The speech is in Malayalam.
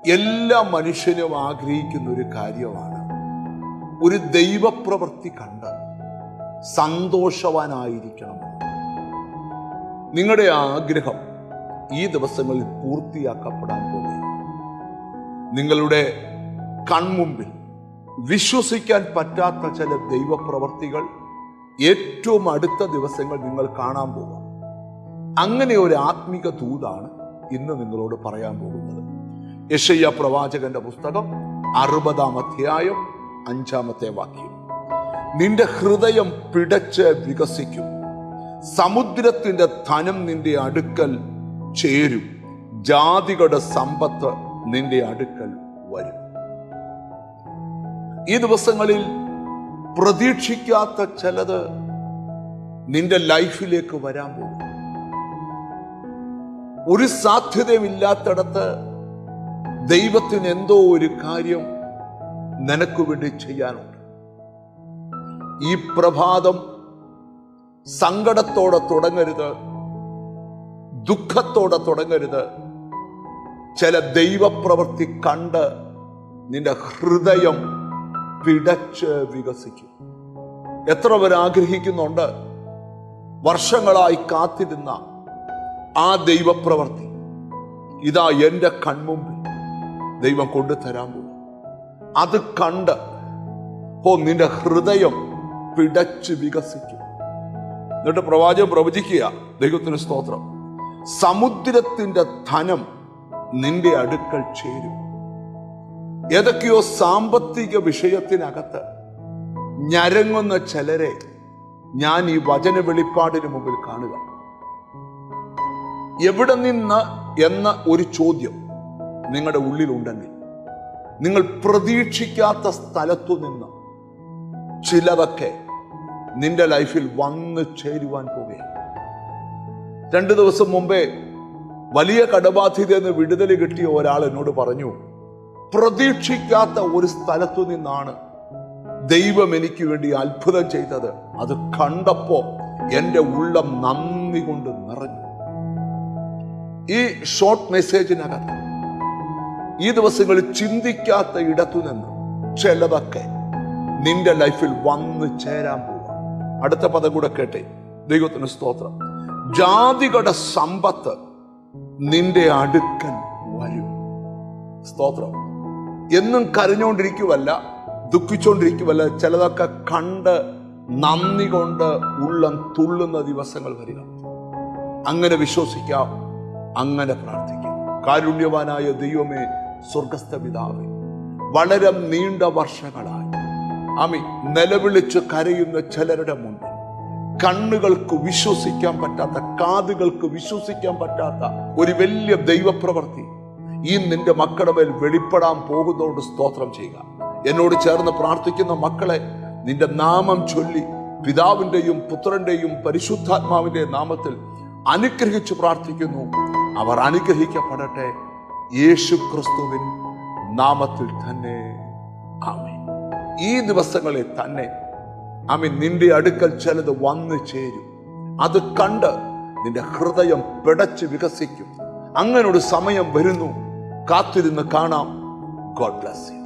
എല്ലാ മനുഷ്യനും ആഗ്രഹിക്കുന്ന ഒരു കാര്യമാണ് ഒരു ദൈവപ്രവൃത്തി കണ്ട് സന്തോഷവാനായിരിക്കണം. നിങ്ങളുടെ ആഗ്രഹം ഈ ദിവസങ്ങളിൽ പൂർത്തിയാക്കപ്പെടാൻ പോകുന്നു. നിങ്ങളുടെ കൺമുമ്പിൽ വിശ്വസിക്കാൻ പറ്റാത്ത ചില ദൈവപ്രവൃത്തികൾ ഏറ്റവും അടുത്ത ദിവസങ്ങൾ നിങ്ങൾ കാണാൻ പോകും. അങ്ങനെ ഒരു ആത്മിക ദൂതാണ് ഇന്ന് നിങ്ങളോട് പറയാൻ പോകുന്നത്. യെശയ്യാ പ്രവാചകന്റെ പുസ്തകം 60-ാം അധ്യായം 5-ാമത്തെ വാക്യം. നിന്റെ ഹൃദയം പിടച്ച് വികസിക്കും, സമുദ്രത്തിന്റെ ധനം നിന്റെ അടുക്കൽ ചേരും, ജാതികളുടെ സമ്പത്ത് നിന്റെ അടുക്കൽ വരും. ഈ ദിവസങ്ങളിൽ പ്രതീക്ഷിക്കാത്ത ചിലത് നിന്റെ ലൈഫിലേക്ക് വരാൻ പോകും. ഒരു സാധ്യതയുമില്ലാത്തിടത്ത് ദൈവത്തിന് എന്തോ ഒരു കാര്യം നിനക്ക് വേണ്ടി ചെയ്യാനുണ്ട്. ഈ പ്രഭാതം സങ്കടത്തോടെ തുടങ്ങരുത്, ദുഃഖത്തോടെ തുടങ്ങരുത്. ചില ദൈവപ്രവൃത്തി കണ്ട് നിന്റെ ഹൃദയം പിടച്ച് വികസിക്കും. എത്ര പേർ ആഗ്രഹിക്കുന്നുണ്ട് വർഷങ്ങളായി കാത്തിരുന്ന ആ ദൈവപ്രവൃത്തി ഇതാ എൻ്റെ കൺമുമ്പിൽ ദൈവം കൊണ്ടുതരാൻ പോകും. അത് കണ്ട് നിന്റെ ഹൃദയം പിടച്ച് വികസിക്കും. എന്നിട്ട് പ്രവാചകൻ പ്രവചിക്കുക, ദൈവത്തിന് സ്തോത്രം, സമുദ്രത്തിന്റെ ധനം നിന്റെ അടുക്കൽ ചേരും. ഏതൊക്കെയോ സാമ്പത്തിക വിഷയത്തിനകത്ത് ഞരങ്ങുന്ന ചിലരെ ഞാൻ ഈ വചന വെളിപ്പാടിന് മുമ്പിൽ കാണുക. എവിടെ നിന്ന് എന്ന ഒരു ചോദ്യം നിങ്ങളുടെ ഉള്ളിലുണ്ടെങ്കിൽ, നിങ്ങൾ പ്രതീക്ഷിക്കാത്ത സ്ഥലത്തു നിന്ന് ചിലതൊക്കെ നിന്റെ ലൈഫിൽ വന്ന് ചേരുവാൻ പോവുകയാണ്. 2 ദിവസം മുമ്പേ വലിയ കടബാധ്യതയിൽ നിന്ന് വിടുതൽ കിട്ടിയ ഒരാൾ എന്നോട് പറഞ്ഞു, പ്രതീക്ഷിക്കാത്ത ഒരു സ്ഥലത്തു നിന്നാണ് ദൈവം എനിക്ക് വേണ്ടി അത്ഭുതം ചെയ്തത്. അത് കണ്ടപ്പോ എൻ്റെ ഉള്ളം നന്ദി കൊണ്ട് നിറഞ്ഞു. ഈ ഷോർട്ട് മെസ്സേജിനകത്ത് ഈ ദിവസങ്ങളിൽ ചിന്തിക്കാത്ത ഇടത്തു നിന്ന് ചിലതൊക്കെ നിന്റെ ലൈഫിൽ വന്ന് ചേരാൻ പോവാ. അടുത്ത പദം കൂടെ കേട്ടെ, ദൈവത്തിന് സ്തോത്രം. ജാതികളുടെ സമ്പത്ത് നിന്റെ അടുക്കൽ വരും. സ്തോത്രം. എന്നും കരഞ്ഞുകൊണ്ടിരിക്കുവല്ല, ദുഃഖിച്ചുകൊണ്ടിരിക്കുവല്ല, ചിലതൊക്കെ കണ്ട് നന്ദി കൊണ്ട് ഉള്ളം തുള്ളുന്ന ദിവസങ്ങൾ വരിക. അങ്ങനെ വിശ്വസിക്കാം, അങ്ങനെ പ്രാർത്ഥിക്കാം. കാരുണ്യവാനായ ദൈവമേ, സ്വർഗസ്ഥ പിതാവേ, വളരെ നീണ്ട വർഷങ്ങളായി നിലവിളിച്ച് കരയുന്ന ചിലരുടെ മുന്നിൽ കണ്ണുകൾക്ക് വിശ്വസിക്കാൻ പറ്റാത്ത, കാതുകൾക്ക് വിശ്വസിക്കാൻ പറ്റാത്ത ഒരു വലിയ ദൈവപ്രവൃത്തി ഈ നിന്റെ മക്കളുടെ മേൽ വെളിപ്പെടാൻ പോകുന്നതോട് സ്തോത്രം ചെയ്യുക. എന്നോട് ചേർന്ന് പ്രാർത്ഥിക്കുന്ന മക്കളെ നിന്റെ നാമം ചൊല്ലി പിതാവിന്റെയും പുത്രന്റെയും പരിശുദ്ധാത്മാവിന്റെ നാമത്തിൽ അനുഗ്രഹിച്ചു പ്രാർത്ഥിക്കുന്നു. അവർ അനുഗ്രഹിക്കപ്പെടട്ടെ, യേശു ക്രിസ്തുവിൻ നാമത്തിൽ തന്നെ. ആമേൻ. ഈ ദിവസങ്ങളിൽ തന്നെ നിന്റെ അടുക്കൽ ചിലത് വന്നു ചേരും. അത് കണ്ട് നിന്റെ ഹൃദയം പിടച്ച് വികസിക്കും. അങ്ങനൊരു സമയം വരുന്നു, കാത്തിരുന്ന് കാണാം. God bless you.